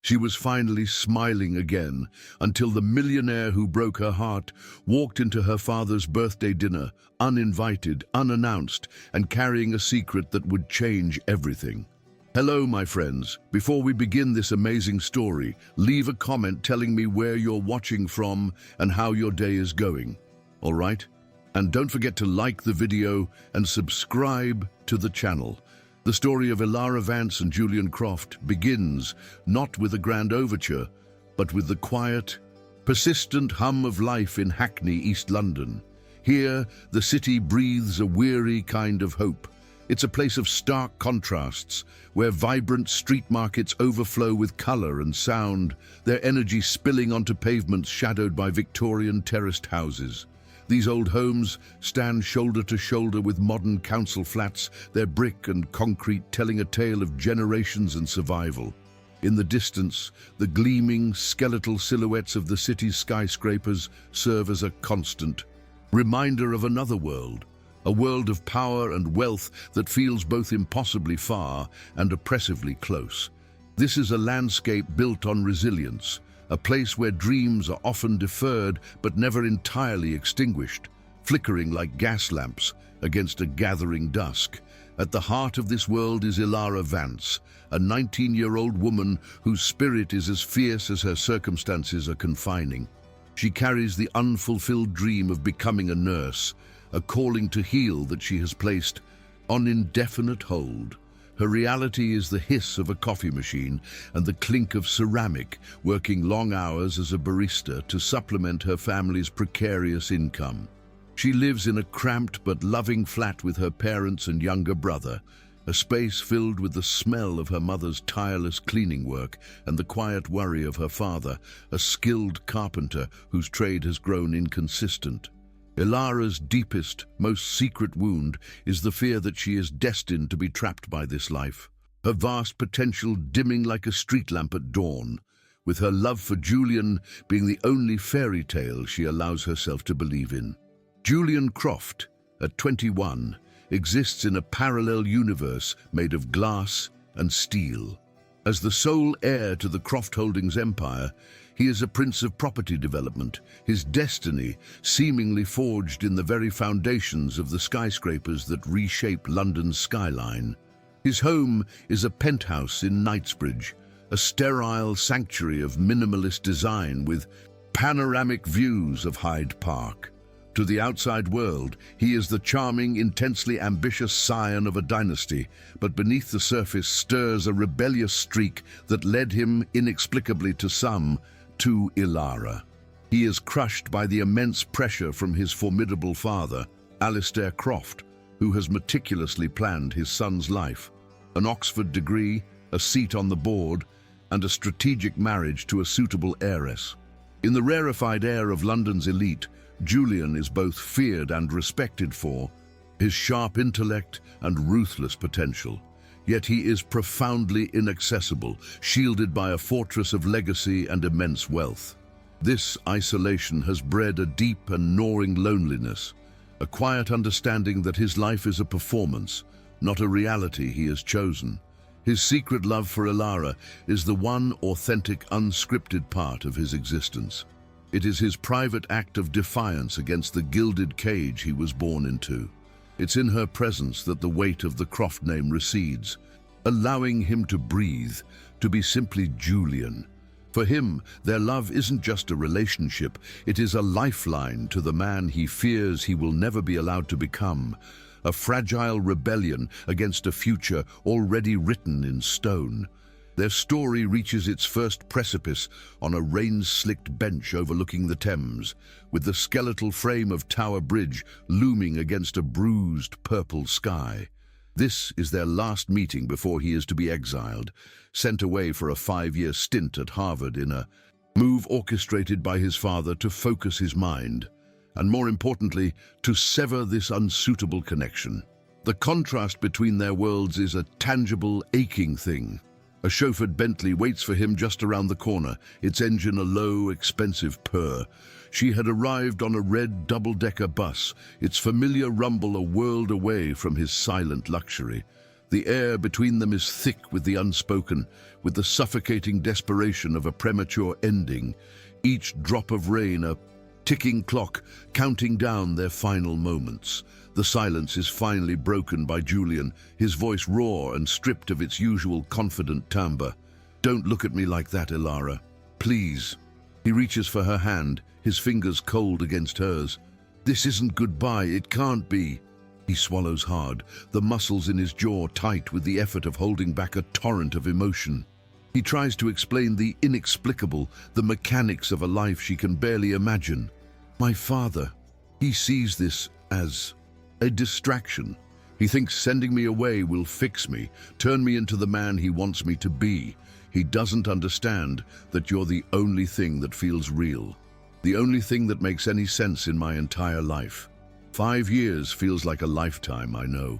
She was finally smiling again, until the millionaire who broke her heart walked into her father's birthday dinner, uninvited, unannounced, and carrying a secret that would change everything. Hello, my friends. Before we begin this amazing story, leave a comment telling me where you're watching from and how your day is going. All right? And don't forget to like the video and subscribe to the channel. The story of Ilara Vance and Julian Croft begins not with a grand overture, but with the quiet, persistent hum of life in Hackney, East London. Here, the city breathes a weary kind of hope. It's a place of stark contrasts, where vibrant street markets overflow with colour and sound, their energy spilling onto pavements shadowed by Victorian terraced houses. These old homes stand shoulder to shoulder with modern council flats, their brick and concrete telling a tale of generations and survival. In the distance, the gleaming, skeletal silhouettes of the city's skyscrapers serve as a constant reminder of another world, a world of power and wealth that feels both impossibly far and oppressively close. This is a landscape built on resilience, a place where dreams are often deferred but never entirely extinguished, flickering like gas lamps against a gathering dusk. At the heart of this world is Ilara Vance, a 19-year-old woman whose spirit is as fierce as her circumstances are confining. She carries the unfulfilled dream of becoming a nurse, a calling to heal that she has placed on indefinite hold. Her reality is the hiss of a coffee machine and the clink of ceramic, working long hours as a barista to supplement her family's precarious income. She lives in a cramped but loving flat with her parents and younger brother, a space filled with the smell of her mother's tireless cleaning work and the quiet worry of her father, a skilled carpenter whose trade has grown inconsistent. Ilara's deepest, most secret wound is the fear that she is destined to be trapped by this life, her vast potential dimming like a street lamp at dawn, with her love for Julian being the only fairy tale she allows herself to believe in. Julian Croft, at 21, exists in a parallel universe made of glass and steel. As the sole heir to the Croft Holdings empire, he is a prince of property development, his destiny seemingly forged in the very foundations of the skyscrapers that reshape London's skyline. His home is a penthouse in Knightsbridge, a sterile sanctuary of minimalist design with panoramic views of Hyde Park. To the outside world, he is the charming, intensely ambitious scion of a dynasty, but beneath the surface stirs a rebellious streak that led him, inexplicably to some, to Ilara. He is crushed by the immense pressure from his formidable father, Alistair Croft, who has meticulously planned his son's life. An Oxford degree, a seat on the board, and a strategic marriage to a suitable heiress. In the rarefied air of London's elite, Julian is both feared and respected for his sharp intellect and ruthless potential. Yet he is profoundly inaccessible, shielded by a fortress of legacy and immense wealth. This isolation has bred a deep and gnawing loneliness, a quiet understanding that his life is a performance, not a reality he has chosen. His secret love for Ilara is the one authentic, unscripted part of his existence. It is his private act of defiance against the gilded cage he was born into. It's in her presence that the weight of the Croft name recedes, allowing him to breathe, to be simply Julian. For him, their love isn't just a relationship, it is a lifeline to the man he fears he will never be allowed to become, a fragile rebellion against a future already written in stone. Their story reaches its first precipice on a rain-slicked bench overlooking the Thames, with the skeletal frame of Tower Bridge looming against a bruised purple sky. This is their last meeting before he is to be exiled, sent away for a 5-year stint at Harvard in a move orchestrated by his father to focus his mind, and more importantly, to sever this unsuitable connection. The contrast between their worlds is a tangible, aching thing. A chauffeured Bentley waits for him just around the corner, its engine a low, expensive purr. She had arrived on a red double-decker bus, its familiar rumble a world away from his silent luxury. The air between them is thick with the unspoken, with the suffocating desperation of a premature ending, each drop of rain a ticking clock counting down their final moments. The silence is finally broken by Julian, his voice raw and stripped of its usual confident timbre. "Don't look at me like that, Ilara. Please." He reaches for her hand, his fingers cold against hers. "This isn't goodbye, it can't be." He swallows hard, the muscles in his jaw tight with the effort of holding back a torrent of emotion. He tries to explain the inexplicable, the mechanics of a life she can barely imagine. "My father." He sees this as a distraction. He thinks sending me away will fix me, turn me into the man he wants me to be. He doesn't understand that you're the only thing that feels real, the only thing that makes any sense in my entire life. 5 years feels like a lifetime, I know,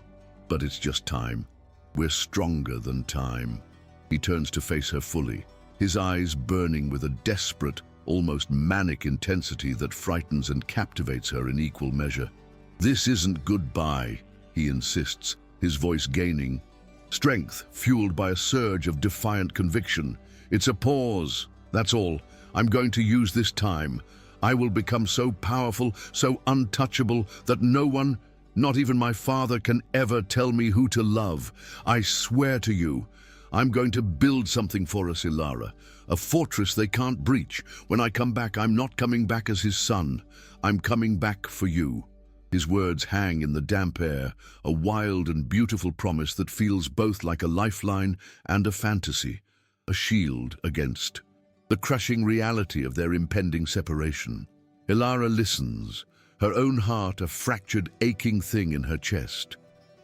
but it's just time. We're stronger than time. He turns to face her fully, his eyes burning with a desperate, almost manic intensity that frightens and captivates her in equal measure. "This isn't goodbye," he insists, his voice gaining strength, fueled by a surge of defiant conviction. "It's a pause, that's all. I'm going to use this time. I will become so powerful, so untouchable, that no one, not even my father, can ever tell me who to love. I swear to you, I'm going to build something for us, Ilara. A fortress they can't breach. When I come back, I'm not coming back as his son. I'm coming back for you." His words hang in the damp air, a wild and beautiful promise that feels both like a lifeline and a fantasy, a shield against the crushing reality of their impending separation. Ilara listens, her own heart a fractured, aching thing in her chest.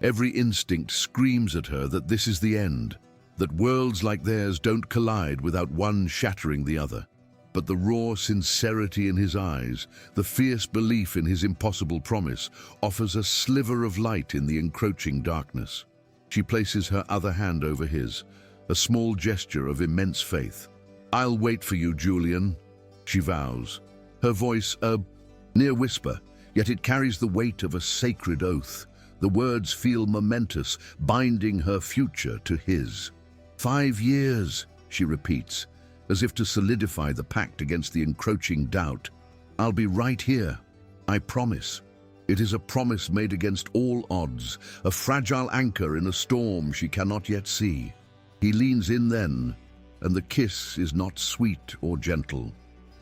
Every instinct screams at her that this is the end, that worlds like theirs don't collide without one shattering the other. But the raw sincerity in his eyes, the fierce belief in his impossible promise, offers a sliver of light in the encroaching darkness. She places her other hand over his, a small gesture of immense faith. "I'll wait for you, Julian," she vows, her voice a near whisper, yet it carries the weight of a sacred oath. The words feel momentous, binding her future to his. 5 years, she repeats, as if to solidify the pact against the encroaching doubt. "I'll be right here, I promise." It is a promise made against all odds, a fragile anchor in a storm she cannot yet see. He leans in then, and the kiss is not sweet or gentle.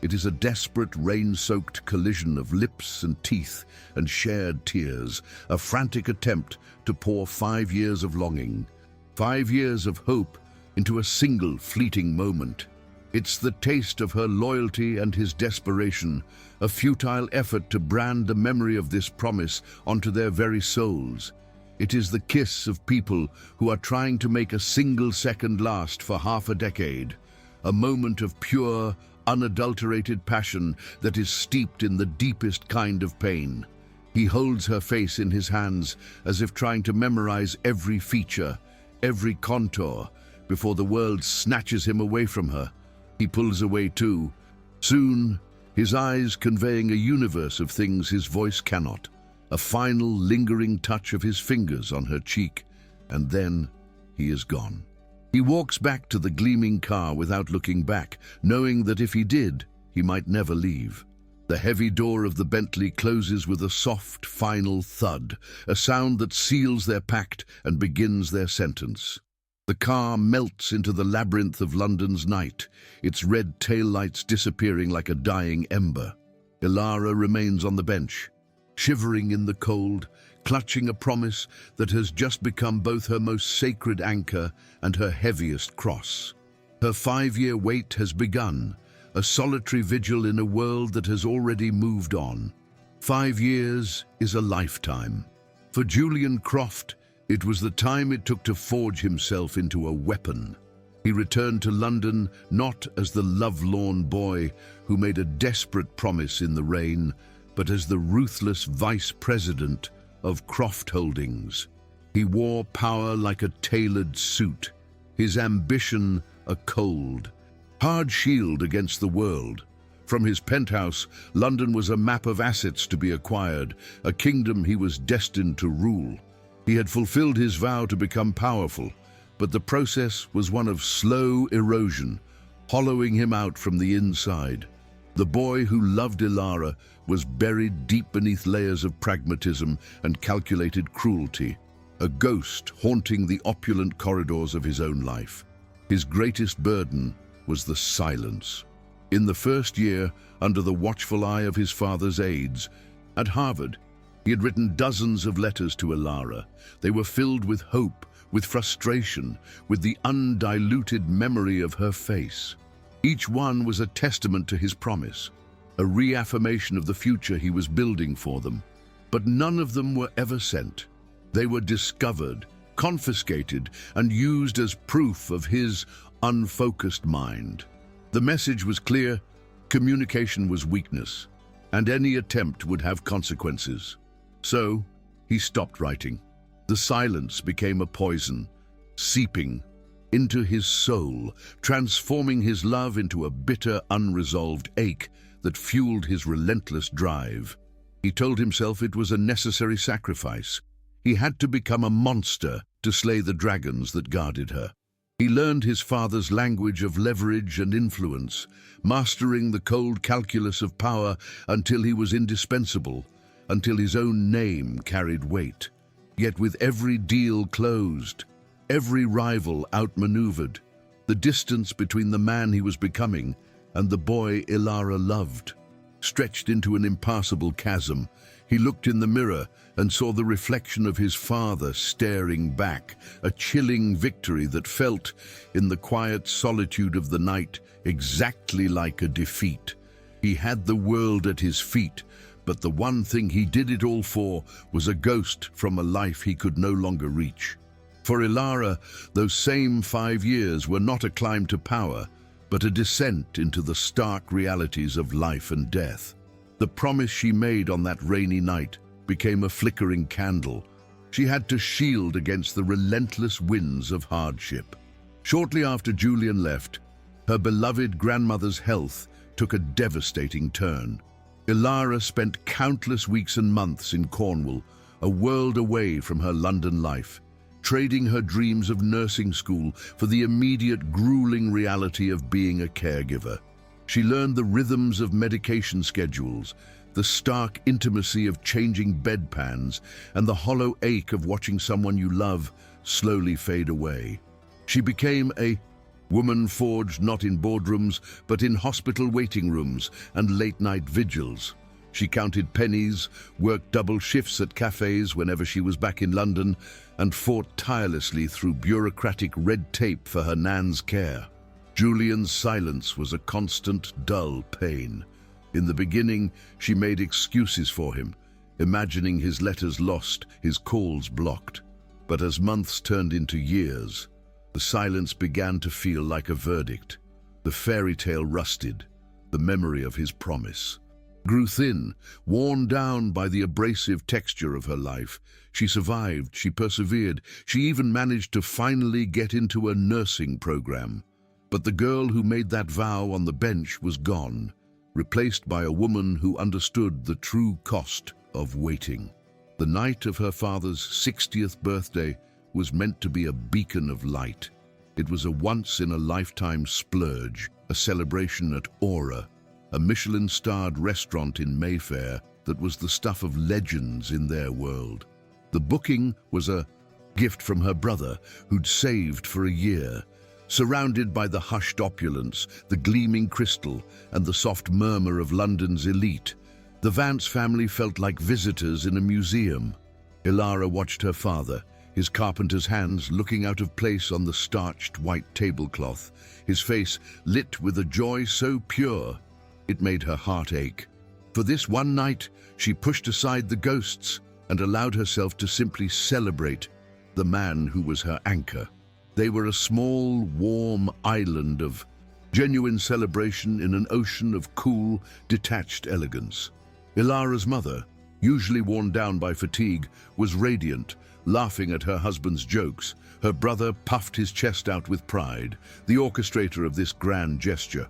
It is a desperate, rain-soaked collision of lips and teeth and shared tears, a frantic attempt to pour 5 years of longing, 5 years of hope into a single fleeting moment. It's the taste of her loyalty and his desperation, a futile effort to brand the memory of this promise onto their very souls. It is the kiss of people who are trying to make a single second last for half a decade, a moment of pure, unadulterated passion that is steeped in the deepest kind of pain. He holds her face in his hands as if trying to memorize every feature, every contour, before the world snatches him away from her. He pulls away too, soon, his eyes conveying a universe of things his voice cannot, a final lingering touch of his fingers on her cheek, and then he is gone. He walks back to the gleaming car without looking back, knowing that if he did, he might never leave. The heavy door of the Bentley closes with a soft, final thud, a sound that seals their pact and begins their sentence. The car melts into the labyrinth of London's night, its red taillights disappearing like a dying ember. Ilara remains on the bench, shivering in the cold, clutching a promise that has just become both her most sacred anchor and her heaviest cross. Her 5-year wait has begun, a solitary vigil in a world that has already moved on. 5 years is a lifetime. For Julian Croft, it was the time it took to forge himself into a weapon. He returned to London not as the lovelorn boy who made a desperate promise in the rain, but as the ruthless vice president of Croft Holdings. He wore power like a tailored suit, his ambition a cold, hard shield against the world. From his penthouse, London was a map of assets to be acquired, a kingdom he was destined to rule. He had fulfilled his vow to become powerful, but the process was one of slow erosion, hollowing him out from the inside. The boy who loved Ilara was buried deep beneath layers of pragmatism and calculated cruelty, a ghost haunting the opulent corridors of his own life. His greatest burden was the silence. In the first year, under the watchful eye of his father's aides, at Harvard, he had written dozens of letters to Ilara. They were filled with hope, with frustration, with the undiluted memory of her face. Each one was a testament to his promise, a reaffirmation of the future he was building for them. But none of them were ever sent. They were discovered, confiscated, and used as proof of his unfocused mind. The message was clear: communication was weakness, and any attempt would have consequences. So, he stopped writing. The silence became a poison, seeping into his soul, transforming his love into a bitter, unresolved ache that fueled his relentless drive. He told himself it was a necessary sacrifice. He had to become a monster to slay the dragons that guarded her. He learned his father's language of leverage and influence, mastering the cold calculus of power until he was indispensable, until his own name carried weight. Yet with every deal closed, every rival outmaneuvered, the distance between the man he was becoming and the boy Ilara loved stretched into an impassable chasm. He looked in the mirror and saw the reflection of his father staring back, a chilling victory that felt, in the quiet solitude of the night, exactly like a defeat. He had the world at his feet, but the one thing he did it all for was a ghost from a life he could no longer reach. For Ilara, those same 5 years were not a climb to power, but a descent into the stark realities of life and death. The promise she made on that rainy night became a flickering candle she had to shield against the relentless winds of hardship. Shortly after Julian left, her beloved grandmother's health took a devastating turn. Ilara spent countless weeks and months in Cornwall, a world away from her London life, trading her dreams of nursing school for the immediate grueling reality of being a caregiver. She learned the rhythms of medication schedules, the stark intimacy of changing bedpans, and the hollow ache of watching someone you love slowly fade away. She became a woman forged not in boardrooms, but in hospital waiting rooms and late-night vigils. She counted pennies, worked double shifts at cafes whenever she was back in London, and fought tirelessly through bureaucratic red tape for her nan's care. Julian's silence was a constant, dull pain. In the beginning, she made excuses for him, imagining his letters lost, his calls blocked. But as months turned into years, the silence began to feel like a verdict. The fairy tale rusted, the memory of his promise grew thin, worn down by the abrasive texture of her life. She survived, she persevered, she even managed to finally get into a nursing program. But the girl who made that vow on the bench was gone, replaced by a woman who understood the true cost of waiting. The night of her father's 60th birthday was meant to be a beacon of light. It was a once-in-a-lifetime splurge, a celebration at Aura, a Michelin-starred restaurant in Mayfair that was the stuff of legends in their world. The booking was a gift from her brother, who'd saved for a year. Surrounded by the hushed opulence, the gleaming crystal, and the soft murmur of London's elite, the Vance family felt like visitors in a museum. Ilara watched her father, his carpenter's hands looking out of place on the starched white tablecloth, his face lit with a joy so pure it made her heart ache. For this one night, she pushed aside the ghosts and allowed herself to simply celebrate the man who was her anchor. They were a small, warm island of genuine celebration in an ocean of cool, detached elegance. Ilara's mother, usually worn down by fatigue, was radiant, laughing at her husband's jokes. Her brother puffed his chest out with pride, the orchestrator of this grand gesture.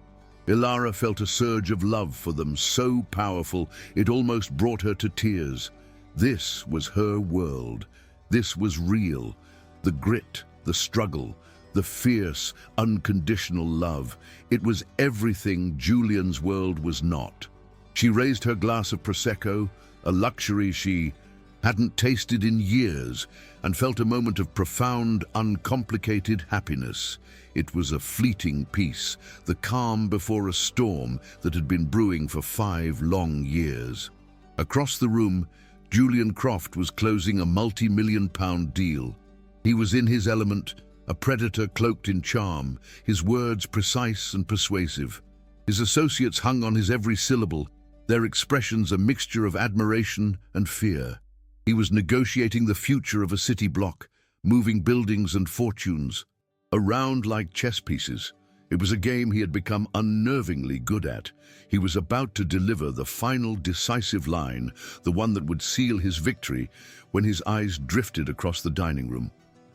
Ilara felt a surge of love for them so powerful it almost brought her to tears. This was her world, This was real. The grit, the struggle, the fierce, unconditional love. It was everything Julian's world was not. She raised her glass of Prosecco, a luxury she hadn't tasted in years, and felt a moment of profound, uncomplicated happiness. It was a fleeting peace, the calm before a storm that had been brewing for 5 long years. Across the room, Julian Croft was closing a multi-million-pound deal. He was in his element, a predator cloaked in charm, his words precise and persuasive. His associates hung on his every syllable, their expressions a mixture of admiration and fear. He was negotiating the future of a city block, moving buildings and fortunes around like chess pieces. It was a game he had become unnervingly good at. He was about to deliver the final decisive line, the one that would seal his victory, when his eyes drifted across the dining room.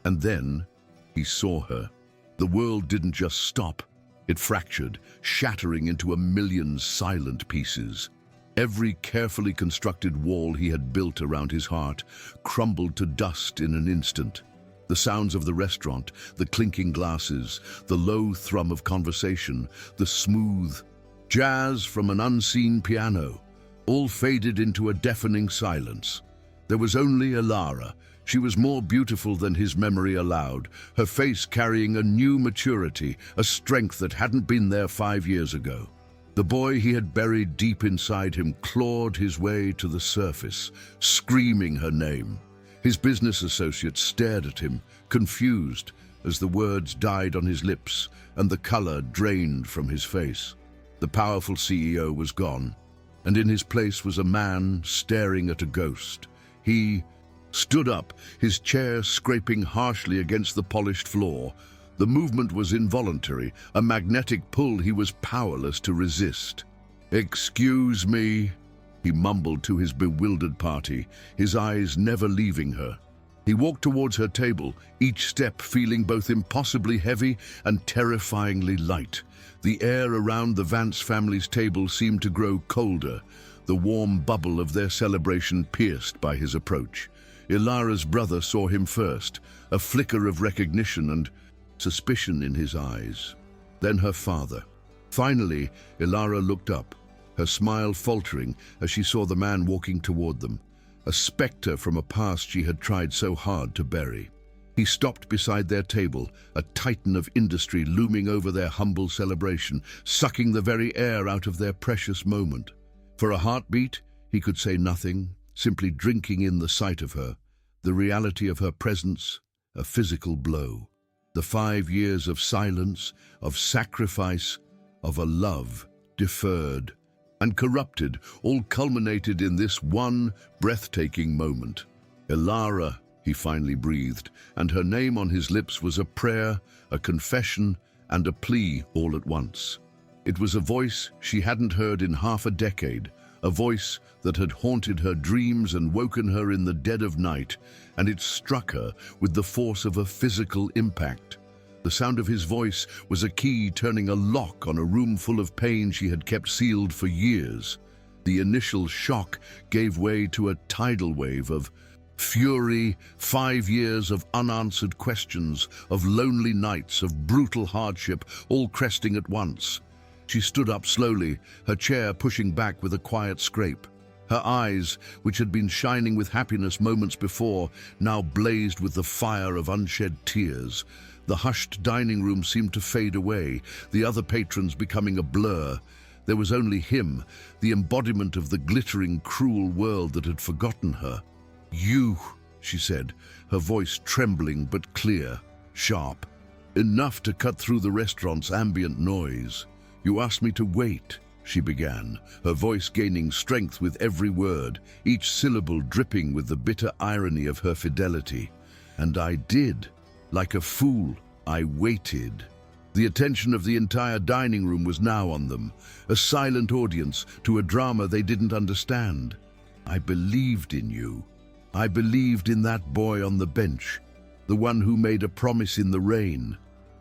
And then he saw her. The world didn't just stop. It fractured, shattering into a million silent pieces. Every carefully constructed wall he had built around his heart crumbled to dust in an instant. The sounds of the restaurant, the clinking glasses, the low thrum of conversation, the smooth jazz from an unseen piano, all faded into a deafening silence. There was only Ilara. She was more beautiful than his memory allowed, her face carrying a new maturity, a strength that hadn't been there 5 years ago. The boy he had buried deep inside him clawed his way to the surface, screaming her name. His business associates stared at him, confused, as the words died on his lips and the color drained from his face. The powerful CEO was gone, and in his place was a man staring at a ghost. He stood up, his chair scraping harshly against the polished floor. The movement was involuntary, a magnetic pull he was powerless to resist. "Excuse me," he mumbled to his bewildered party, his eyes never leaving her. He walked towards her table, each step feeling both impossibly heavy and terrifyingly light. The air around the Vance family's table seemed to grow colder, the warm bubble of their celebration pierced by his approach. Ilara's brother saw him first, a flicker of recognition and suspicion in his eyes. Then her father. Finally, Ilara looked up, her smile faltering as she saw the man walking toward them, a specter from a past she had tried so hard to bury. He stopped beside their table, a titan of industry looming over their humble celebration, sucking the very air out of their precious moment. For a heartbeat, he could say nothing, simply drinking in the sight of her, the reality of her presence, a physical blow. The 5 years of silence, of sacrifice, of a love deferred and corrupted, all culminated in this one breathtaking moment. "Ilara," he finally breathed, and her name on his lips was a prayer, a confession, and a plea all at once. It was a voice she hadn't heard in half a decade, a voice that had haunted her dreams and woken her in the dead of night, and it struck her with the force of a physical impact. The sound of his voice was a key turning a lock on a room full of pain she had kept sealed for years. The initial shock gave way to a tidal wave of fury, 5 years of unanswered questions, of lonely nights, of brutal hardship, all cresting at once. She stood up slowly, her chair pushing back with a quiet scrape. Her eyes, which had been shining with happiness moments before, now blazed with the fire of unshed tears. The hushed dining room seemed to fade away, the other patrons becoming a blur. There was only him, the embodiment of the glittering, cruel world that had forgotten her. "You," she said, her voice trembling but clear, sharp, enough to cut through the restaurant's ambient noise. "You asked me to wait," she began, her voice gaining strength with every word, each syllable dripping with the bitter irony of her fidelity. "And I did. Like a fool, I waited." The attention of the entire dining room was now on them, a silent audience to a drama they didn't understand. "I believed in you. I believed in that boy on the bench, the one who made a promise in the rain."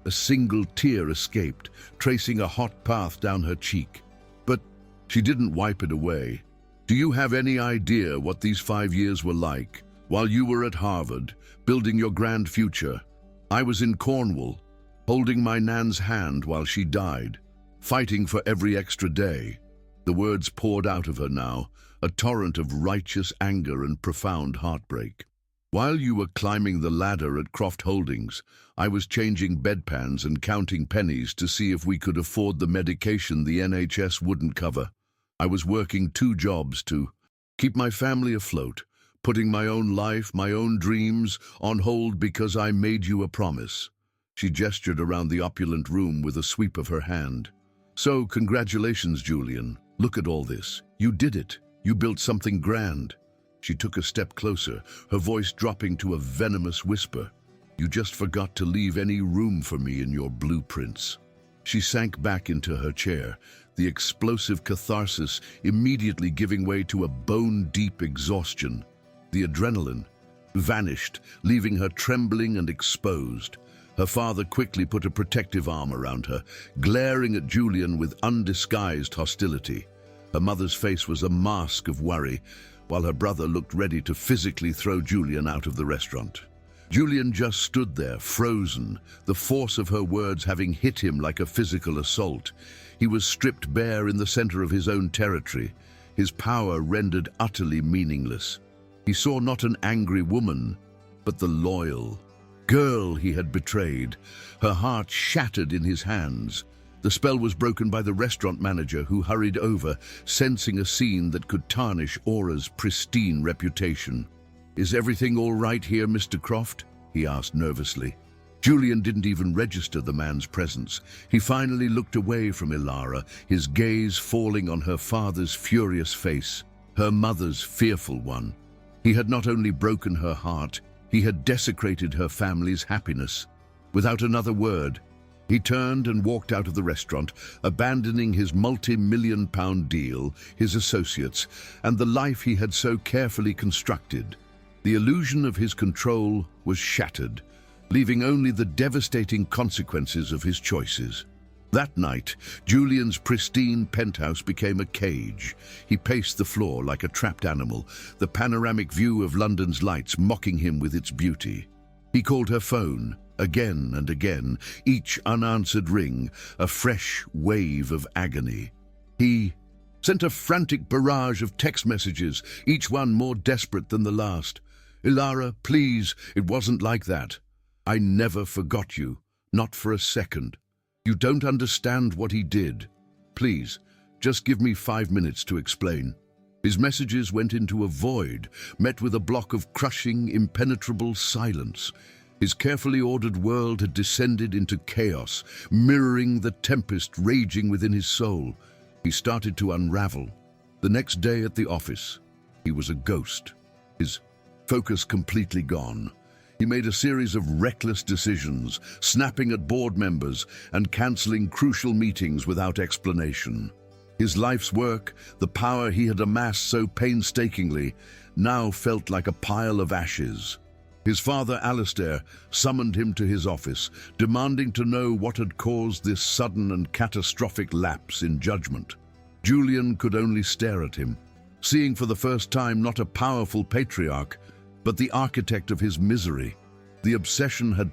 A single tear escaped, tracing a hot path down her cheek. But she didn't wipe it away. "Do you have any idea what these 5 years were like? While you were at Harvard, building your grand future, I was in Cornwall, holding my Nan's hand while she died, fighting for every extra day." The words poured out of her now, a torrent of righteous anger and profound heartbreak. "While you were climbing the ladder at Croft Holdings, I was changing bedpans and counting pennies to see if we could afford the medication the NHS wouldn't cover. I was working 2 jobs to keep my family afloat, putting my own life, my own dreams, on hold because I made you a promise." She gestured around the opulent room with a sweep of her hand. "So, congratulations, Julian. Look at all this. You did it. You built something grand." She took a step closer, her voice dropping to a venomous whisper. "You just forgot to leave any room for me in your blueprints." She sank back into her chair, the explosive catharsis immediately giving way to a bone-deep exhaustion. The adrenaline vanished, leaving her trembling and exposed. Her father quickly put a protective arm around her, glaring at Julian with undisguised hostility. Her mother's face was a mask of worry, while her brother looked ready to physically throw Julian out of the restaurant. Julian just stood there, frozen, the force of her words having hit him like a physical assault. He was stripped bare in the center of his own territory, his power rendered utterly meaningless. He saw not an angry woman, but the loyal girl he had betrayed, her heart shattered in his hands. The spell was broken by the restaurant manager, who hurried over, sensing a scene that could tarnish Aura's pristine reputation. "Is everything all right here, Mr. Croft?" he asked nervously. Julian didn't even register the man's presence. He finally looked away from Ilara, his gaze falling on her father's furious face, her mother's fearful one. He had not only broken her heart, he had desecrated her family's happiness. Without another word, he turned and walked out of the restaurant, abandoning his multi-million-pound deal, his associates, and the life he had so carefully constructed. The illusion of his control was shattered, leaving only the devastating consequences of his choices. That night, Julian's pristine penthouse became a cage. He paced the floor like a trapped animal, the panoramic view of London's lights mocking him with its beauty. He called her phone, again and again, each unanswered ring a fresh wave of agony. He sent a frantic barrage of text messages, each one more desperate than the last. "Ilara, please, it wasn't like that. I never forgot you, not for a second. You don't understand what he did. Please, just give me 5 minutes to explain." His messages went into a void, met with a block of crushing, impenetrable silence. His carefully ordered world had descended into chaos, mirroring the tempest raging within his soul. He started to unravel. The next day at the office, he was a ghost, his focus completely gone. He made a series of reckless decisions, snapping at board members and cancelling crucial meetings without explanation. His life's work, the power he had amassed so painstakingly, now felt like a pile of ashes. His father, Alistair, summoned him to his office, demanding to know what had caused this sudden and catastrophic lapse in judgment. Julian could only stare at him, seeing for the first time not a powerful patriarch, but the architect of his misery. The obsession had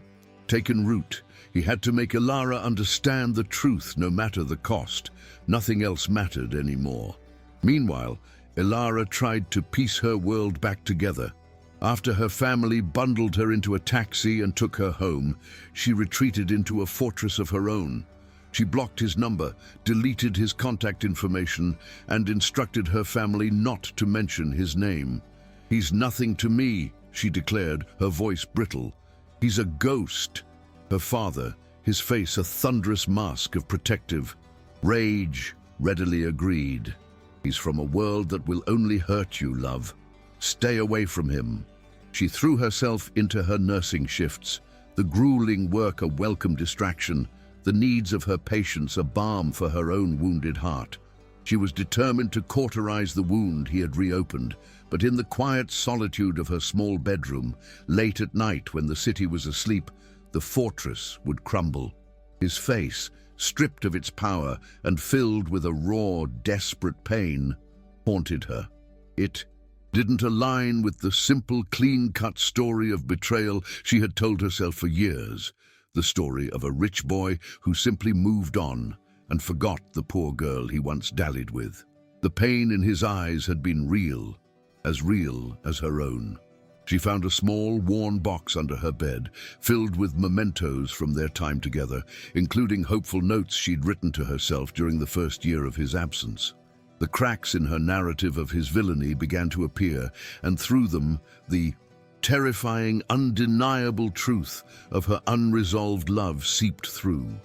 taken root. He had to make Ilara understand the truth, no matter the cost. Nothing else mattered anymore. Meanwhile, Ilara tried to piece her world back together. After her family bundled her into a taxi and took her home, she retreated into a fortress of her own. She blocked his number, deleted his contact information, and instructed her family not to mention his name. "He's nothing to me," she declared, her voice brittle. "He's a ghost." Her father, his face a thunderous mask of protective rage, readily agreed. "He's from a world that will only hurt you, love. Stay away from him." She threw herself into her nursing shifts, the grueling work a welcome distraction, the needs of her patients a balm for her own wounded heart. She was determined to cauterize the wound he had reopened, but in the quiet solitude of her small bedroom, late at night when the city was asleep, the fortress would crumble. His face, stripped of its power and filled with a raw, desperate pain, haunted her. It didn't align with the simple, clean-cut story of betrayal she had told herself for years. The story of a rich boy who simply moved on and forgot the poor girl he once dallied with. The pain in his eyes had been real as her own. She found a small, worn box under her bed, filled with mementos from their time together, including hopeful notes she'd written to herself during the first year of his absence. The cracks in her narrative of his villainy began to appear, and through them, the terrifying, undeniable truth of her unresolved love seeped through.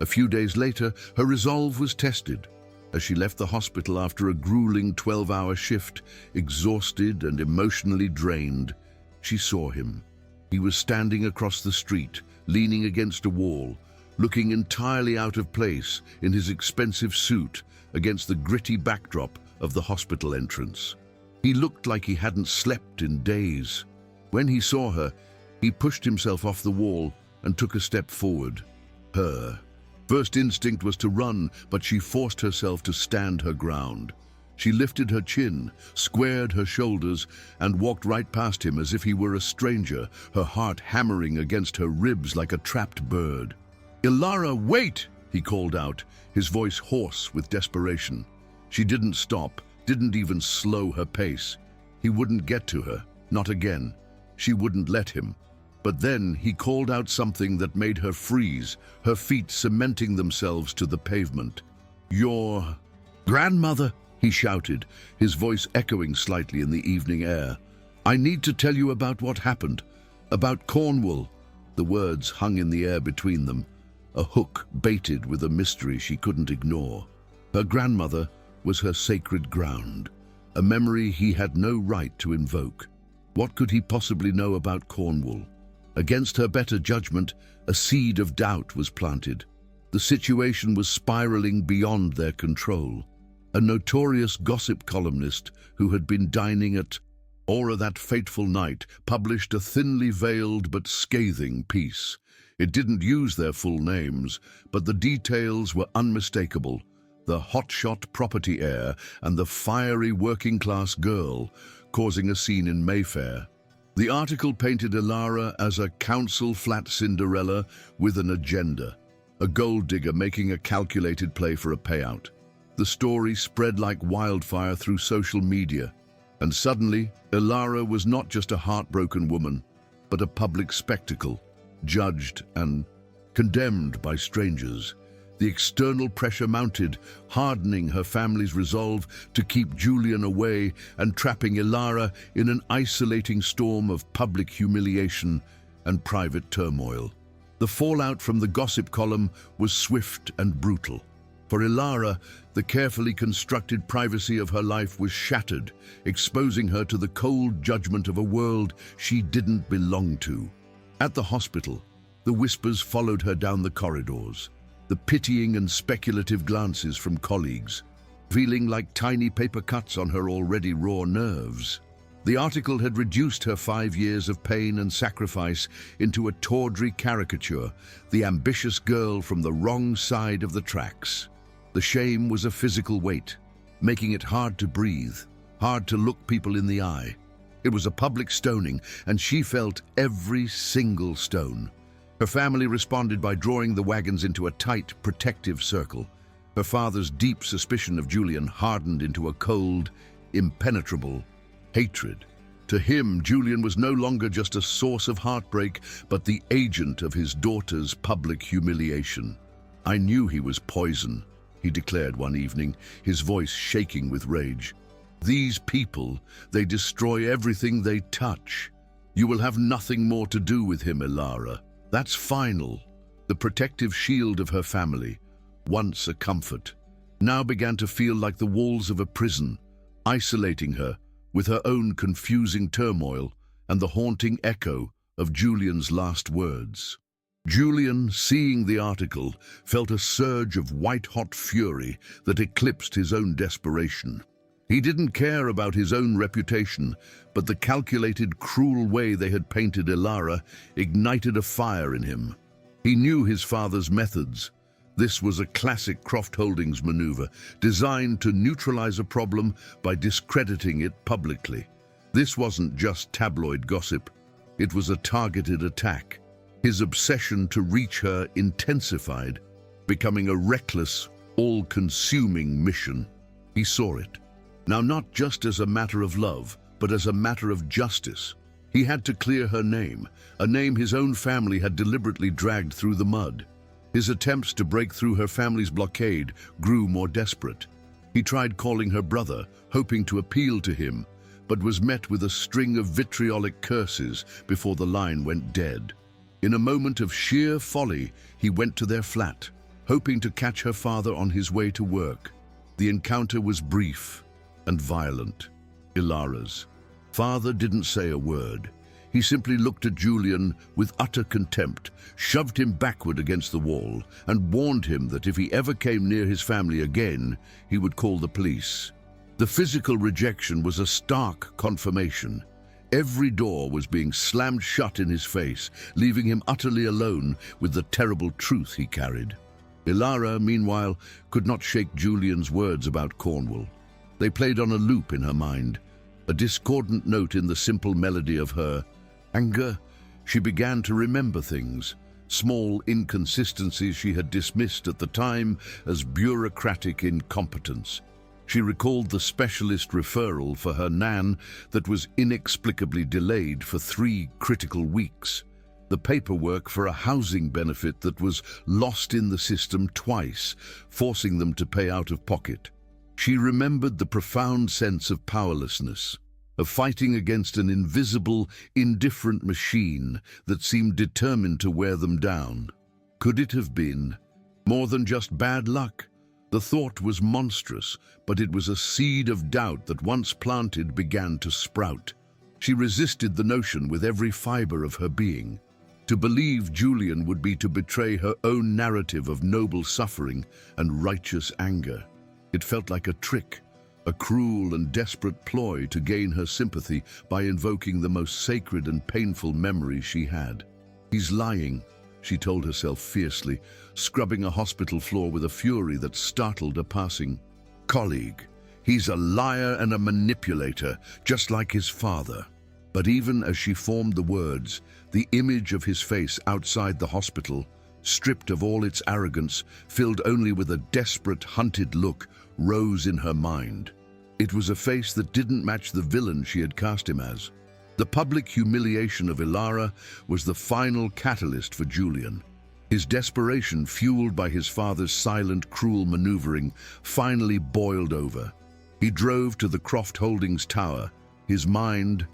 A few days later, her resolve was tested. As she left the hospital after a grueling 12-hour shift, exhausted and emotionally drained, she saw him. He was standing across the street, leaning against a wall, looking entirely out of place in his expensive suit against the gritty backdrop of the hospital entrance. He looked like he hadn't slept in days. When he saw her, he pushed himself off the wall and took a step forward. Her first instinct was to run, but she forced herself to stand her ground. She lifted her chin, squared her shoulders, and walked right past him as if he were a stranger, her heart hammering against her ribs like a trapped bird. "Ilara, wait!" he called out, his voice hoarse with desperation. She didn't stop, didn't even slow her pace. He wouldn't get to her, not again. She wouldn't let him. But then he called out something that made her freeze, her feet cementing themselves to the pavement. "Your grandmother," he shouted, his voice echoing slightly in the evening air. "I need to tell you about what happened, about Cornwall." The words hung in the air between them, a hook baited with a mystery she couldn't ignore. Her grandmother was her sacred ground, a memory he had no right to invoke. What could he possibly know about Cornwall? Against her better judgment, a seed of doubt was planted. The situation was spiraling beyond their control. A notorious gossip columnist who had been dining at Aura that fateful night published a thinly veiled but scathing piece. It didn't use their full names, but the details were unmistakable. The hotshot property heir and the fiery working-class girl causing a scene in Mayfair. The article painted Ilara as a council flat Cinderella with an agenda, a gold digger making a calculated play for a payout. The story spread like wildfire through social media, and suddenly, Ilara was not just a heartbroken woman, but a public spectacle, judged and condemned by strangers. The external pressure mounted, hardening her family's resolve to keep Julian away and trapping Ilara in an isolating storm of public humiliation and private turmoil. The fallout from the gossip column was swift and brutal. For Ilara, the carefully constructed privacy of her life was shattered, exposing her to the cold judgment of a world she didn't belong to. At the hospital, the whispers followed her down the corridors, the pitying and speculative glances from colleagues, feeling like tiny paper cuts on her already raw nerves. The article had reduced her 5 years of pain and sacrifice into a tawdry caricature, the ambitious girl from the wrong side of the tracks. The shame was a physical weight, making it hard to breathe, hard to look people in the eye. It was a public stoning, and she felt every single stone. Her family responded by drawing the wagons into a tight, protective circle. Her father's deep suspicion of Julian hardened into a cold, impenetrable hatred. To him, Julian was no longer just a source of heartbreak, but the agent of his daughter's public humiliation. "I knew he was poison," he declared one evening, his voice shaking with rage. "These people, they destroy everything they touch. You will have nothing more to do with him, Ilara. That's final." The protective shield of her family, once a comfort, now began to feel like the walls of a prison, isolating her with her own confusing turmoil and the haunting echo of Julian's last words. Julian, seeing the article, felt a surge of white-hot fury that eclipsed his own desperation. He didn't care about his own reputation, but the calculated, cruel way they had painted Ilara ignited a fire in him. He knew his father's methods. This was a classic Croft Holdings maneuver, designed to neutralize a problem by discrediting it publicly. This wasn't just tabloid gossip. It was a targeted attack. His obsession to reach her intensified, becoming a reckless, all-consuming mission. He saw it. Now, not just as a matter of love, but as a matter of justice. He had to clear her name, a name his own family had deliberately dragged through the mud. His attempts to break through her family's blockade grew more desperate. He tried calling her brother, hoping to appeal to him, but was met with a string of vitriolic curses before the line went dead. In a moment of sheer folly, he went to their flat, hoping to catch her father on his way to work. The encounter was brief and violent. Ilara's father didn't say a word. He simply looked at Julian with utter contempt, shoved him backward against the wall, and warned him that if he ever came near his family again, he would call the police. The physical rejection was a stark confirmation. Every door was being slammed shut in his face, leaving him utterly alone with the terrible truth he carried. Ilara, meanwhile, could not shake Julian's words about Cornwall. They played on a loop in her mind, a discordant note in the simple melody of her anger. She began to remember things, small inconsistencies she had dismissed at the time as bureaucratic incompetence. She recalled the specialist referral for her nan that was inexplicably delayed for 3 critical weeks. The paperwork for a housing benefit that was lost in the system twice, forcing them to pay out of pocket. She remembered the profound sense of powerlessness, of fighting against an invisible, indifferent machine that seemed determined to wear them down. Could it have been more than just bad luck? The thought was monstrous, but it was a seed of doubt that once planted began to sprout. She resisted the notion with every fiber of her being. To believe Julian would be to betray her own narrative of noble suffering and righteous anger. It felt like a trick, a cruel and desperate ploy to gain her sympathy by invoking the most sacred and painful memories she had. He's lying, she told herself fiercely, scrubbing a hospital floor with a fury that startled a passing colleague. He's a liar and a manipulator, just like his father. But even as she formed the words, the image of his face outside the hospital, stripped of all its arrogance, filled only with a desperate, hunted look, rose in her mind. It was a face that didn't match the villain she had cast him as. The public humiliation of Ilara was the final catalyst for Julian. His desperation, fueled by his father's silent, cruel maneuvering, finally boiled over. He drove to the Croft Holdings tower, his mind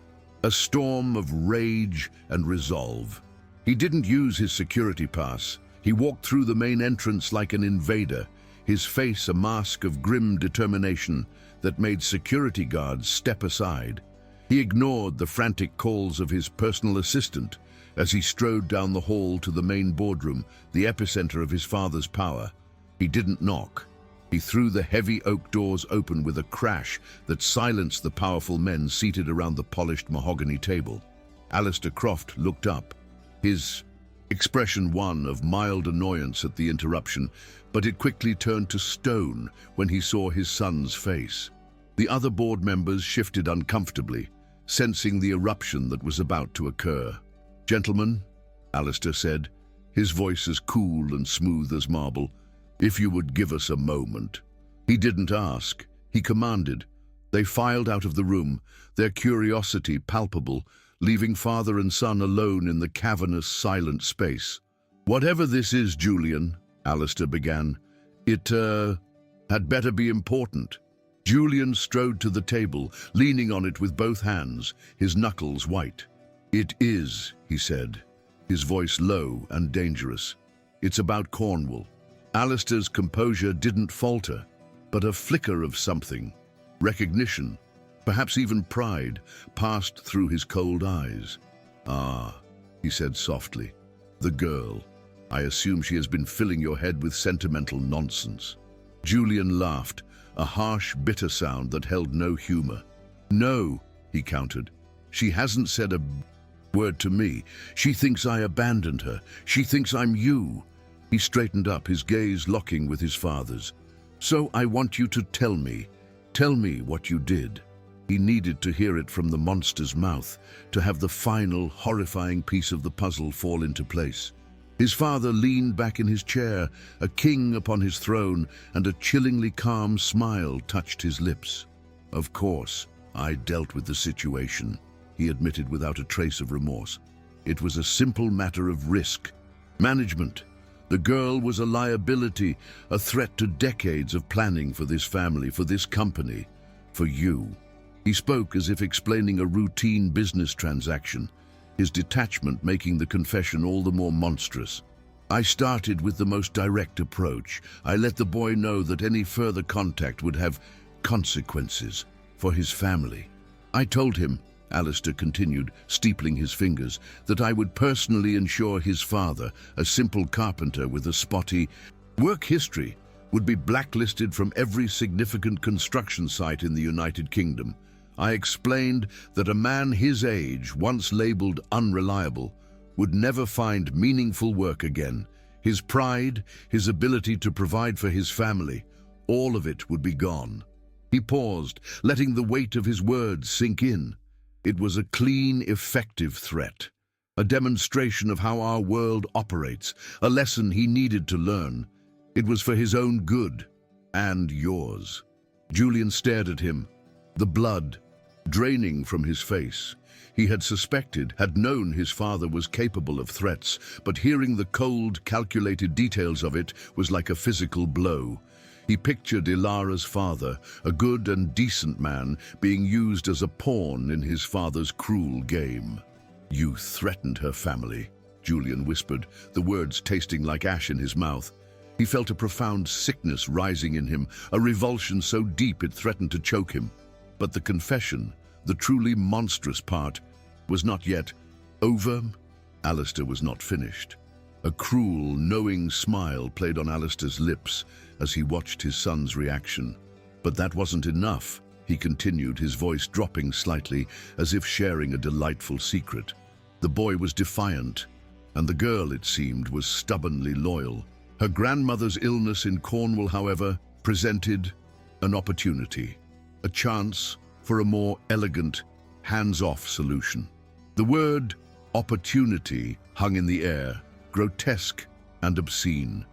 a storm of rage and resolve. He didn't use his security pass. He walked through the main entrance like an invader, his face a mask of grim determination that made security guards step aside. He ignored the frantic calls of his personal assistant as he strode down the hall to the main boardroom, the epicenter of his father's power. He didn't knock. He threw the heavy oak doors open with a crash that silenced the powerful men seated around the polished mahogany table. Alistair Croft looked up, his expression one of mild annoyance at the interruption, but it quickly turned to stone when he saw his son's face. The other board members shifted uncomfortably, sensing the eruption that was about to occur. "Gentlemen," Alistair said, his voice as cool and smooth as marble, "if you would give us a moment." He didn't ask, he commanded. They filed out of the room, their curiosity palpable, leaving father and son alone in the cavernous, silent space. "Whatever this is, Julian," Alistair began, "it, had better be important." Julian strode to the table, leaning on it with both hands, his knuckles white. "It is," he said, his voice low and dangerous. "It's about Cornwall." Alistair's composure didn't falter, but a flicker of something, recognition, perhaps even pride, passed through his cold eyes. "Ah," he said softly, "the girl. I assume she has been filling your head with sentimental nonsense." Julian laughed, a harsh, bitter sound that held no humor. "No," he countered. "She hasn't said a word to me. She thinks I abandoned her. She thinks I'm you." He straightened up, his gaze locking with his father's. "So I want you to tell me what you did." He needed to hear it from the monster's mouth, to have the final, horrifying piece of the puzzle fall into place. His father leaned back in his chair, a king upon his throne, and a chillingly calm smile touched his lips. "Of course, I dealt with the situation," he admitted without a trace of remorse. "It was a simple matter of risk. Management. The girl was a liability, a threat to decades of planning for this family, for this company, for you." He spoke as if explaining a routine business transaction, his detachment making the confession all the more monstrous. "I started with the most direct approach. I let the boy know that any further contact would have consequences for his family. I told him," Alistair continued, steepling his fingers, "that I would personally ensure his father, a simple carpenter with a spotty work history, would be blacklisted from every significant construction site in the United Kingdom. I explained that a man his age, once labeled unreliable, would never find meaningful work again. His pride, his ability to provide for his family, all of it would be gone." He paused, letting the weight of his words sink in. It was a clean, effective threat, a demonstration of how our world operates, a lesson he needed to learn. It was for his own good, and yours. Julian stared at him, the blood draining from his face. He had suspected, had known his father was capable of threats, but hearing the cold, calculated details of it was like a physical blow. He pictured Ilara's father, a good and decent man, being used as a pawn in his father's cruel game. "You threatened her family," Julian whispered, the words tasting like ash in his mouth. He felt a profound sickness rising in him, a revulsion so deep it threatened to choke him. But the confession, the truly monstrous part, was not yet over. Alistair was not finished. A cruel, knowing smile played on Alistair's lips as he watched his son's reaction. But that wasn't enough, he continued, his voice dropping slightly, as if sharing a delightful secret. The boy was defiant, and the girl, it seemed, was stubbornly loyal. Her grandmother's illness in Cornwall, however, presented an opportunity, a chance for a more elegant, hands-off solution. The word opportunity hung in the air, grotesque and obscene.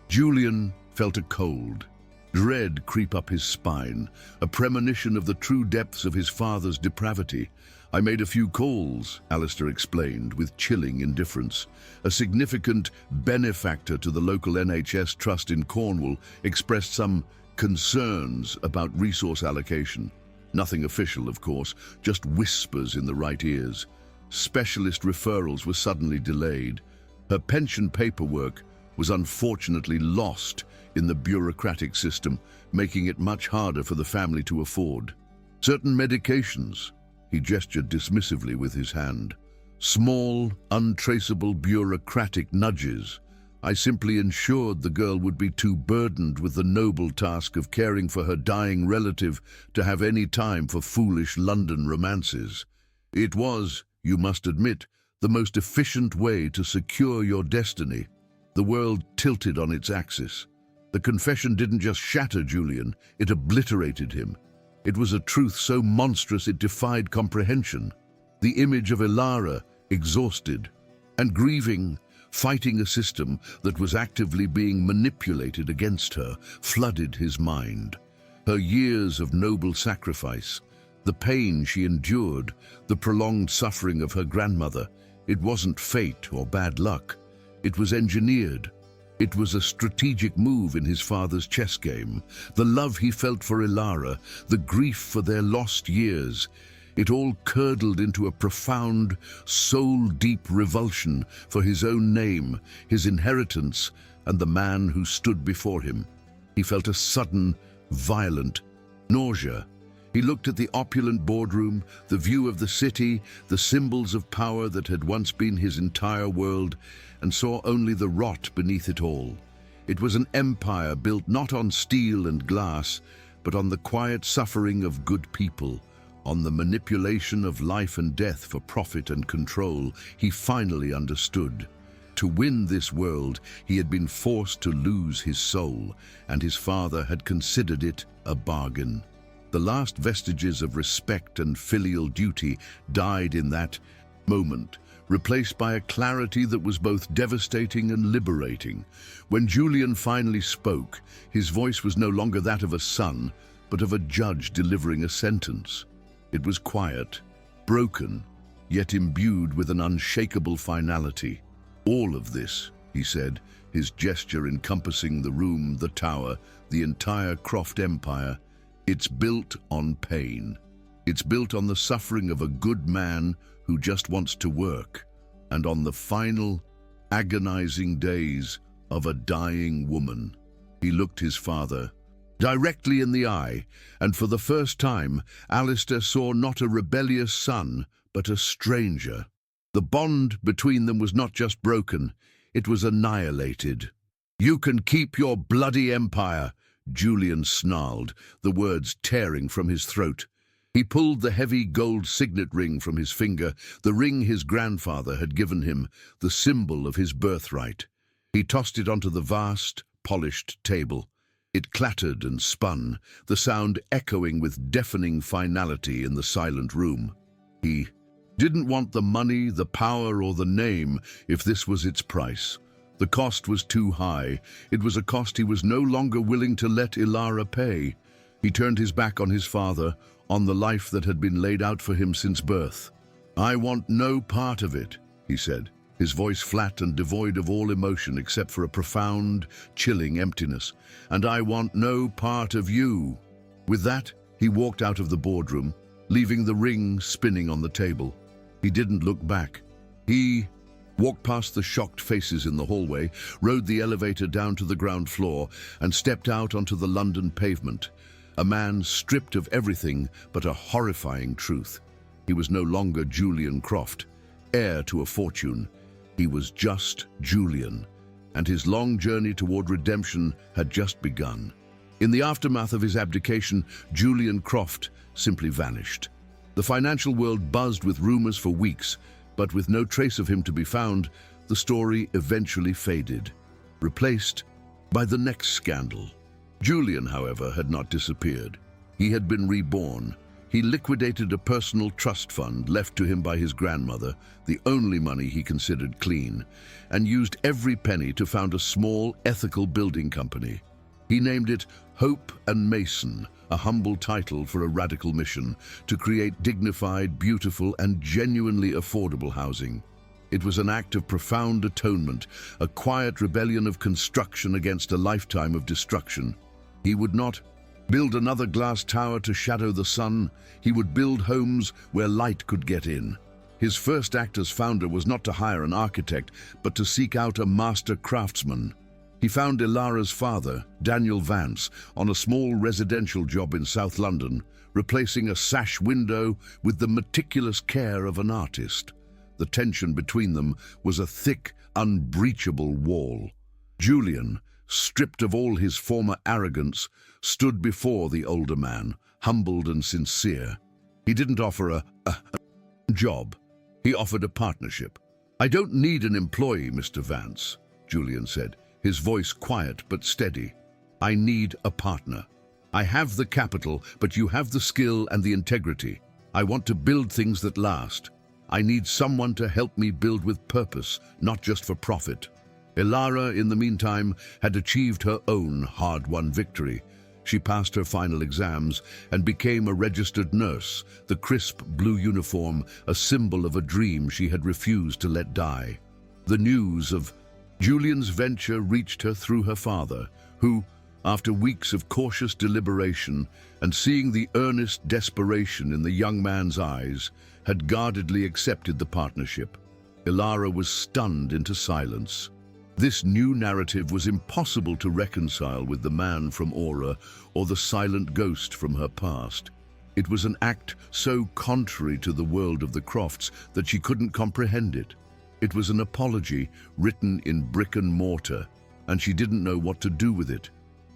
Julian felt a cold, dread creep up his spine, a premonition of the true depths of his father's depravity. "I made a few calls," Alistair explained with chilling indifference. "A significant benefactor to the local NHS trust in Cornwall expressed some concerns about resource allocation. Nothing official, of course, just whispers in the right ears. Specialist referrals were suddenly delayed. Her pension paperwork was unfortunately lost in the bureaucratic system, making it much harder for the family to afford. Certain medications," he gestured dismissively with his hand. "Small, untraceable bureaucratic nudges. I simply ensured the girl would be too burdened with the noble task of caring for her dying relative to have any time for foolish London romances. It was, you must admit, the most efficient way to secure your destiny." The world tilted on its axis. The confession didn't just shatter Julian, it obliterated him. It was a truth so monstrous it defied comprehension. The image of Ilara, exhausted and grieving, fighting a system that was actively being manipulated against her, flooded his mind. Her years of noble sacrifice, the pain she endured, the prolonged suffering of her grandmother, it wasn't fate or bad luck. It was engineered. It was a strategic move in his father's chess game. The love he felt for Ilara, the grief for their lost years, it all curdled into a profound, soul-deep revulsion for his own name, his inheritance, and the man who stood before him. He felt a sudden, violent nausea. He looked at the opulent boardroom, the view of the city, the symbols of power that had once been his entire world, and saw only the rot beneath it all. It was an empire built not on steel and glass, but on the quiet suffering of good people, on the manipulation of life and death for profit and control. He finally understood. To win this world, he had been forced to lose his soul, and his father had considered it a bargain. The last vestiges of respect and filial duty died in that moment, replaced by a clarity that was both devastating and liberating. When Julian finally spoke, his voice was no longer that of a son, but of a judge delivering a sentence. It was quiet, broken, yet imbued with an unshakable finality. "All of this," he said, his gesture encompassing the room, the tower, the entire Croft empire, "it's built on pain. It's built on the suffering of a good man who just wants to work, and on the final, agonizing days of a dying woman." He looked his father directly in the eye, and for the first time, Alistair saw not a rebellious son, but a stranger. The bond between them was not just broken, it was annihilated. "You can keep your bloody empire," Julian snarled, the words tearing from his throat. He pulled the heavy gold signet ring from his finger, the ring his grandfather had given him, the symbol of his birthright. He tossed it onto the vast, polished table. It clattered and spun, the sound echoing with deafening finality in the silent room. He didn't want the money, the power, or the name if this was its price. The cost was too high. It was a cost he was no longer willing to let Ilara pay. He turned his back on his father, on the life that had been laid out for him since birth. "I want no part of it," he said, his voice flat and devoid of all emotion except for a profound, chilling emptiness. "And I want no part of you." With that, he walked out of the boardroom, leaving the ring spinning on the table. He didn't look back. He walked past the shocked faces in the hallway, rode the elevator down to the ground floor, and stepped out onto the London pavement. A man stripped of everything but a horrifying truth. He was no longer Julian Croft, heir to a fortune. He was just Julian, and his long journey toward redemption had just begun. In the aftermath of his abdication, Julian Croft simply vanished. The financial world buzzed with rumors for weeks, but with no trace of him to be found, the story eventually faded, replaced by the next scandal. Julian, however, had not disappeared. He had been reborn. He liquidated a personal trust fund left to him by his grandmother, the only money he considered clean, and used every penny to found a small, ethical building company. He named it Hope and Mason, a humble title for a radical mission to create dignified, beautiful, and genuinely affordable housing. It was an act of profound atonement, a quiet rebellion of construction against a lifetime of destruction. He would not build another glass tower to shadow the sun. He would build homes where light could get in. His first act as founder was not to hire an architect, but to seek out a master craftsman. He found Ilara's father, Daniel Vance, on a small residential job in South London, replacing a sash window with the meticulous care of an artist. The tension between them was a thick, unbreachable wall. Julian, stripped of all his former arrogance, stood before the older man, humbled and sincere. He didn't offer a job. He offered a partnership. "I don't need an employee, Mr. Vance," Julian said, his voice quiet but steady. "I need a partner. I have the capital, but you have the skill and the integrity. I want to build things that last. I need someone to help me build with purpose, not just for profit." Ilara, in the meantime, had achieved her own hard-won victory. She passed her final exams and became a registered nurse, the crisp blue uniform, a symbol of a dream she had refused to let die. The news of Julian's venture reached her through her father, who, after weeks of cautious deliberation and seeing the earnest desperation in the young man's eyes, had guardedly accepted the partnership. Ilara was stunned into silence. This new narrative was impossible to reconcile with the man from Aura or the silent ghost from her past. It was an act so contrary to the world of the Crofts that she couldn't comprehend it. It was an apology written in brick and mortar, and she didn't know what to do with it.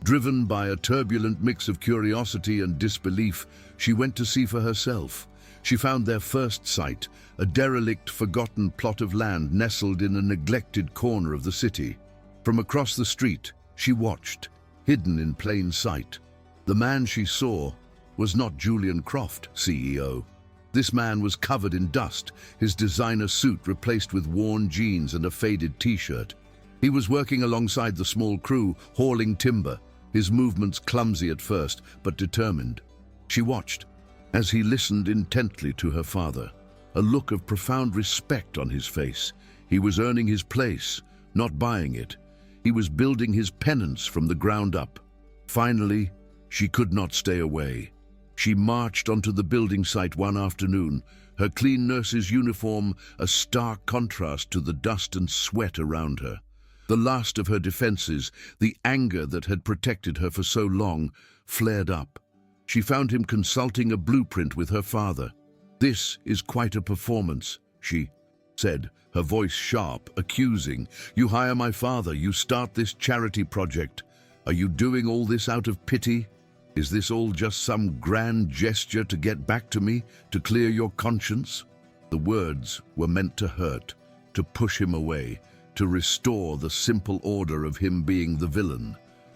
Driven by a turbulent mix of curiosity and disbelief, she went to see for herself. She found their first site, a derelict, forgotten plot of land nestled in a neglected corner of the city. From across the street, she watched, hidden in plain sight. The man she saw, was not Julian Croft, CEO. This man was covered in dust, his designer suit replaced with worn jeans and a faded t-shirt. He was working alongside the small crew, hauling timber, his movements clumsy at first, but determined. She watched as he listened intently to her father, a look of profound respect on his face. He was earning his place, not buying it. He was building his penance from the ground up. Finally, she could not stay away. She marched onto the building site one afternoon, her clean nurse's uniform a stark contrast to the dust and sweat around her. The last of her defenses, the anger that had protected her for so long, flared up. She found him consulting a blueprint with her father. "This is quite a performance," she said, her voice sharp, accusing. "You hire my father, you start this charity project. Are you doing all this out of pity? Is this all just some grand gesture to get back to me, to clear your conscience?" The words were meant to hurt, to push him away, to restore the simple order of him being the villain.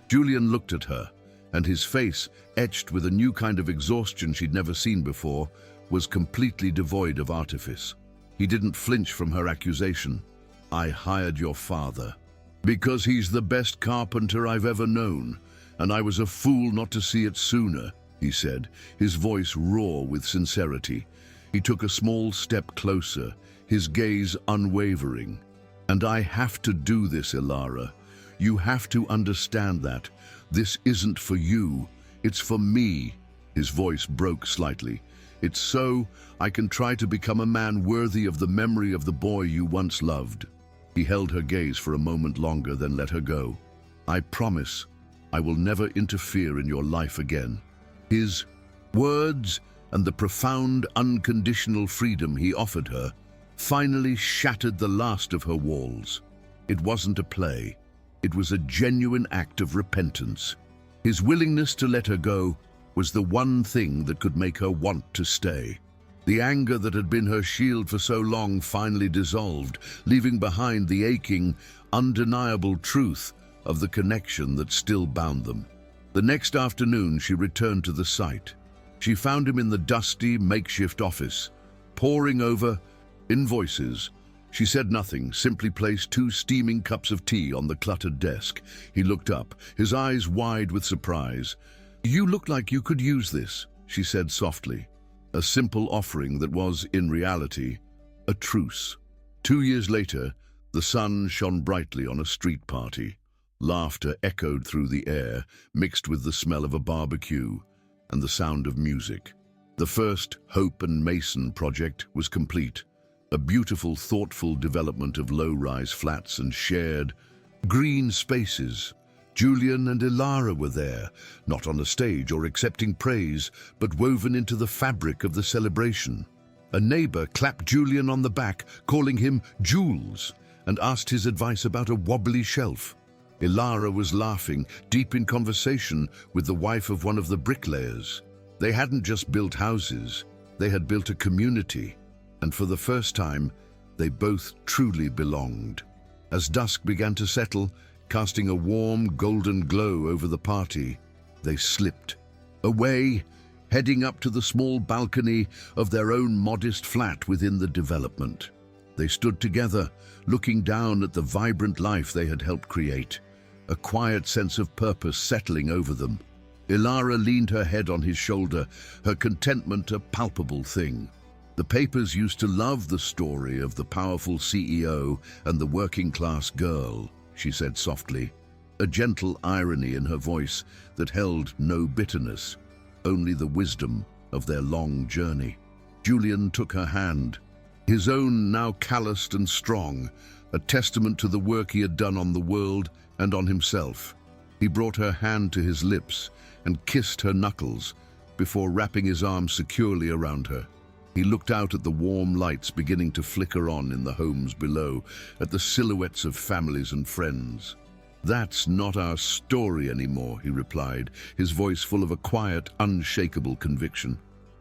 Julian looked at her, and his face, etched with a new kind of exhaustion she'd never seen before, was completely devoid of artifice. He didn't flinch from her accusation. "I hired your father because he's the best carpenter I've ever known, and I was a fool not to see it sooner," he said, his voice raw with sincerity. He took a small step closer, his gaze unwavering. "And I have to do this, Ilara. You have to understand that. This isn't for you, it's for me." His voice broke slightly. "It's so I can try to become a man worthy of the memory of the boy you once loved." He held her gaze for a moment longer, then let her go. "I promise I will never interfere in your life again." His words and the profound, unconditional freedom he offered her finally shattered the last of her walls. It wasn't a play. It was a genuine act of repentance. His willingness to let her go was the one thing that could make her want to stay. The anger that had been her shield for so long finally dissolved, leaving behind the aching, undeniable truth of the connection that still bound them. The next afternoon, she returned to the site. She found him in the dusty, makeshift office, poring over invoices. She said nothing, simply placed 2 steaming cups of tea on the cluttered desk. He looked up, his eyes wide with surprise. "You look like you could use this," she said softly. A simple offering that was, in reality, a truce. 2 years later, the sun shone brightly on a street party. Laughter echoed through the air, mixed with the smell of a barbecue and the sound of music. The first Hope and Mason project was complete, a beautiful, thoughtful development of low-rise flats and shared green spaces. Julian and Ilara were there, not on a stage or accepting praise, but woven into the fabric of the celebration. A neighbor clapped Julian on the back, calling him Jules, and asked his advice about a wobbly shelf. Ilara was laughing, deep in conversation with the wife of one of the bricklayers. They hadn't just built houses, they had built a community, and for the first time, they both truly belonged. As dusk began to settle, casting a warm, golden glow over the party, they slipped away, heading up to the small balcony of their own modest flat within the development. They stood together, looking down at the vibrant life they had helped create, a quiet sense of purpose settling over them. Ilara leaned her head on his shoulder, her contentment a palpable thing. The papers used to love the story of the powerful CEO and the working-class girl, she said softly, a gentle irony in her voice that held no bitterness, only the wisdom of their long journey. Julian took her hand, his own now calloused and strong, a testament to the work he had done on the world and on himself. He brought her hand to his lips and kissed her knuckles before wrapping his arms securely around her. He looked out at the warm lights beginning to flicker on in the homes below, at the silhouettes of families and friends. "That's not our story anymore," he replied, his voice full of a quiet, unshakable conviction.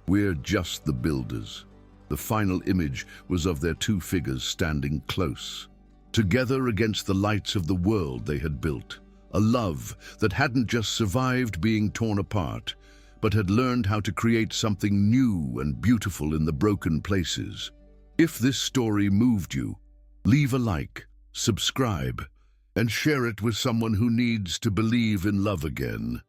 "We're just the builders." The final image was of their 2 figures standing close, together against the lights of the world they had built. A love that hadn't just survived being torn apart, but had learned how to create something new and beautiful in the broken places. If this story moved you, leave a like, subscribe, and share it with someone who needs to believe in love again.